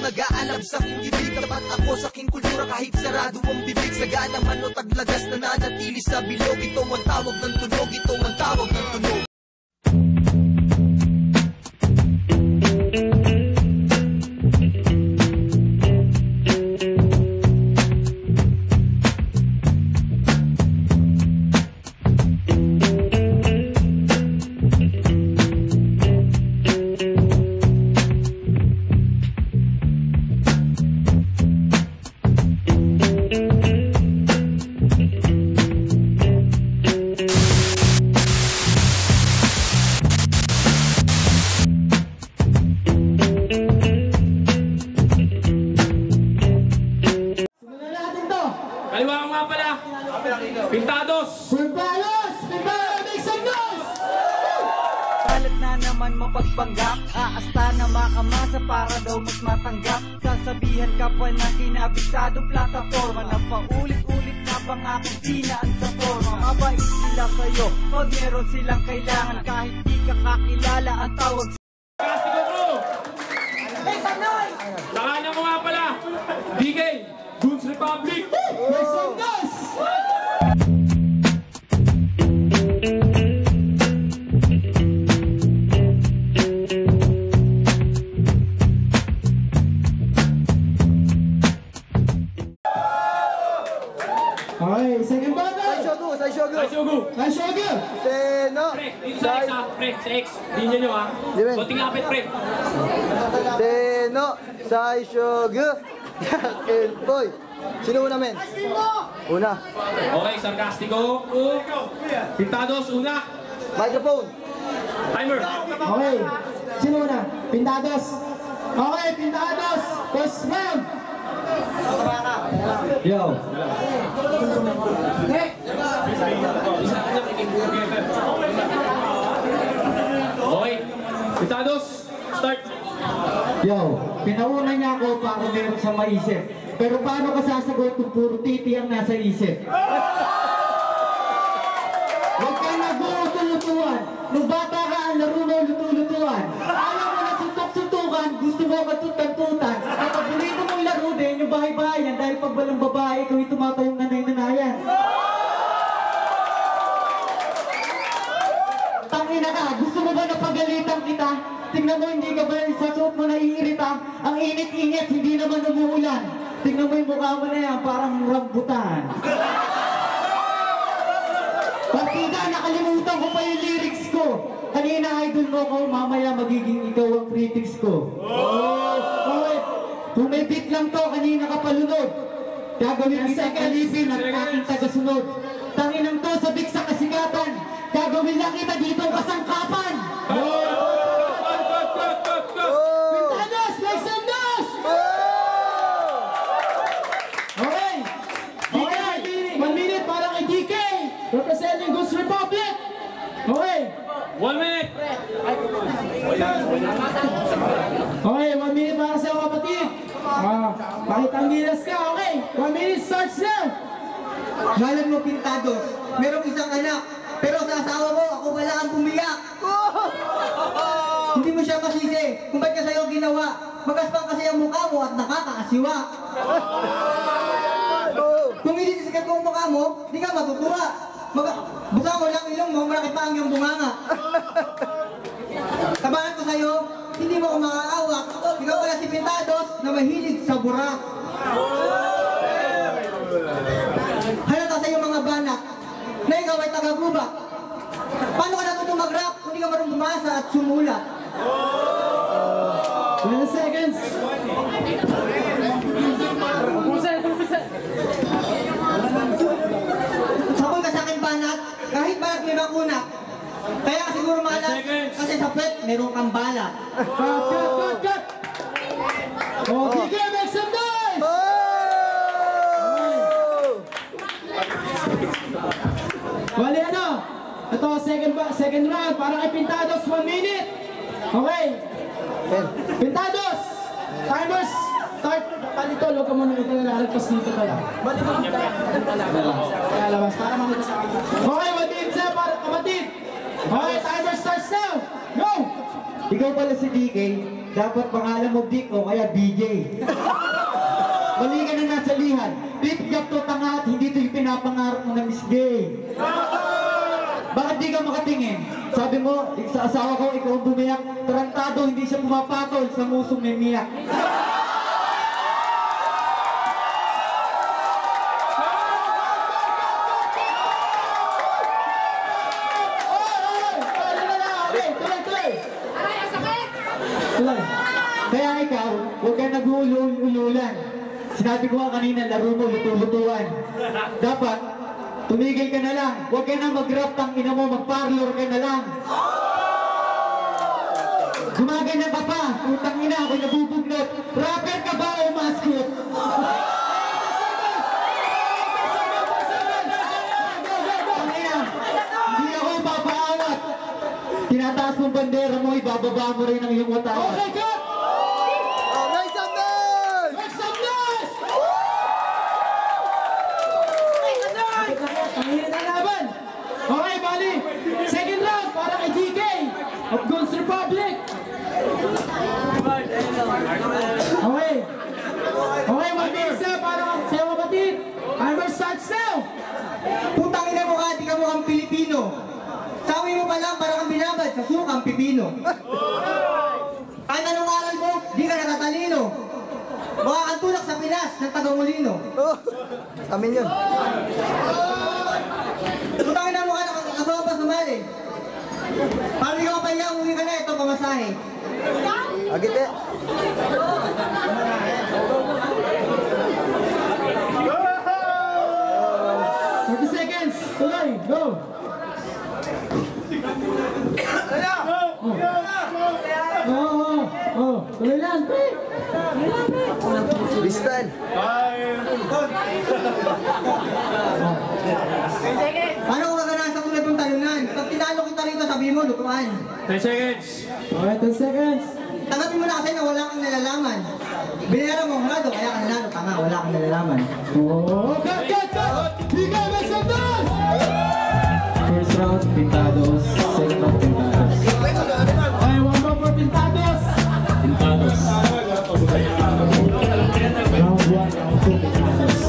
nag-aalab sa kong ibig. Tapat ako sa aking kultura kahit sarado ang bibig. Sagana man o taglagas na nanatili sa bilog. Ito ang tawag ng tunog, ito ang tawag ng tunog. Kaliwa nga pala. Pintados! Pintados! Pintados! Make some noise! Kalat na naman mapagpanggap, aasta na makamasa para daw mas matanggap. Sasabihan ka pa na kinabisadong plataforma na paulit-ulit na pangakit dinaan sa forma. Mabait sila sa'yo pag meron silang kailangan, kahit di ka kakilala ang tawag. Castigo Crew! Make some noise! Sakanan mo nga pala. DK! Goons Republic! Make some noise! Okay, second battle! Shogu! Ay, Shogu! Seno! Pre, dito sa X ha. Pre, sa X. Linya nyo ha. Diben. Konting lapit pre. Seno! Saishogu! Boy! Sino una, men? Una. Okay, Sarcastico. Pintados, una. Microphone. Timer. Okay, sino na? Pintados! Okay, Pintados! First round! Yo! Okay. Pintados, start. Yo, pinauna niya ako para meron sa maisip. Pero paano ka sasagot kung puro titi ang nasa isip? Huwag ka nag-uutulutuan. Nung bata ka, ang laro mo lutu-lutuan. Ayaw mo na suntok-suntukan, gusto mo katut-kantutan. Ang paborito mong laro din, yung bahay-bahayan. Dahil pag walang babae, ikaw yung tumatayong nanay-nanayan. Tangina ka, gusto mo ba napagalitan kita? Tingnan mo, hindi ka ba sa suot mo naiirita? Ang init-init, hindi naman umuulan. Tingnan mo yung mukha mo na yan, parang rambutan. Partida, nakalimutan ko pa yung lyrics ko. Kanina idol mo ko, mamaya magiging ikaw ang critics ko. Okay, kung may beat lang to, kanina ka palunod. Gagawin kita kalipin at aking tagasunod. Tanginang to, sabik sa kasigatan. Gagawin lang kita ditong kasangkapan. Pintados, make some noise! Okay. Okay. 1 minute para kay DK. Representing Goons Republic. Okay. 1 minute. Okay, 1 minute para sa kapatid. Bakit ang gilas ka? Okay. 1 minute starts now. Malam mo Pintados, merong isang anak, pero sa asawa mo, ako wala ang bumiyak. Hindi mo siya masisi kung ba't ka sa'yo ginawa. Magaspang kasi ang mukha mo at nakakaasiwa. Kung hindi sikat mo ang mukha mo, di ka matutuwa. Busa mo lang ilong mo, malaki pa ang iyong bunganga. Tabahan ko sa'yo, hindi mo ako makakawak. Ikaw pala si Pintados na mahilig sa burak. Halata sa iyong mga banak na ikaw ay taga-guba. Paano ka natutong mag-rap kung di ka marunong bumasa at sumulat? 20 seconds. Sabon ka sa akin banat, kahit balat may bakuna. Kaya ka siguro malas, kasi sa pet, meron kang bala. Cut. Oh, DK, make some noise! Wali ano? Ito, second round para kay Pintados, 1 minute. Okay. Pintados! Timers! Start! Palito, huwag ka muna ito nalalagpas dito pala. Kaya labas, para makita sa akin. Okay, 1 minute siya para kapatid. Okay, timer starts now! Go! Ikaw pala si DK, dapat pangalan mo Dick o kaya BJ. Mali ka na nasa lihan. Bip-yap to tanga at hindi to yung pinapangarap mo na Miss Gay. Bakit di ka makatingin? Sabi mo, sa asawa ko, ikaw ang bumiyak. Tarantado, hindi siya pumapatol sa musong may miyak. Tuloy. Kaya ikaw, huwag ka nag-uulululan. Sinabi ko nga kanina, laro mo, luto-lutuan. Dapat, tumigil ka na lang. Huwag ka na mag-rap tang ina mo, mag-parlor ka na lang. Gumaganyan ka pa, putang ina, ako'y nabubugnot. Rapper ka ba o mascot? Hindi ako papaawat. Tinataas mong bandera mo, ibababa mo rin ang iyong watawat. Okay, cut! Oh, make some noise! Make some noise! Ang na laban. Okay, bali. Second round para kay DK of Guns Republic. Okay. Okay, mag-mix na para sa'yo kapatid. Timer starts now. Putang ina mo ka, di ka mukhang Pilipino. Sawi mo pa lang, parang kang binabad sa sukang pipino. Kahit anong aral mo, di ka natatalino. Baka kang tulak sa Pinas ng Tagamulino. Oh, amin yun. Putang ina mo ka, nakakagawa pa sumali. Paano di ka mapaya, umuwi ka na, ito pamasahe. Agit eh. Seconds. Tuloy. Go. Tuloy lang. Listan. Paano kung gagana sa tulad ng talunan? Pag tinalo kita rito, sabi mo, lutuan. 10 seconds. Okay, 10 seconds. Tanggapin mo na kasi na wala kang nalalaman. Binayaran mo ang hurado, kaya ka nanalo. Tanga, wala kang nalalaman. Oh, cut! Bigay, make some noise! First round, Pintados. Second round, Pintados. Okay, one more for Pintados. Round 1, round 2, Pintados.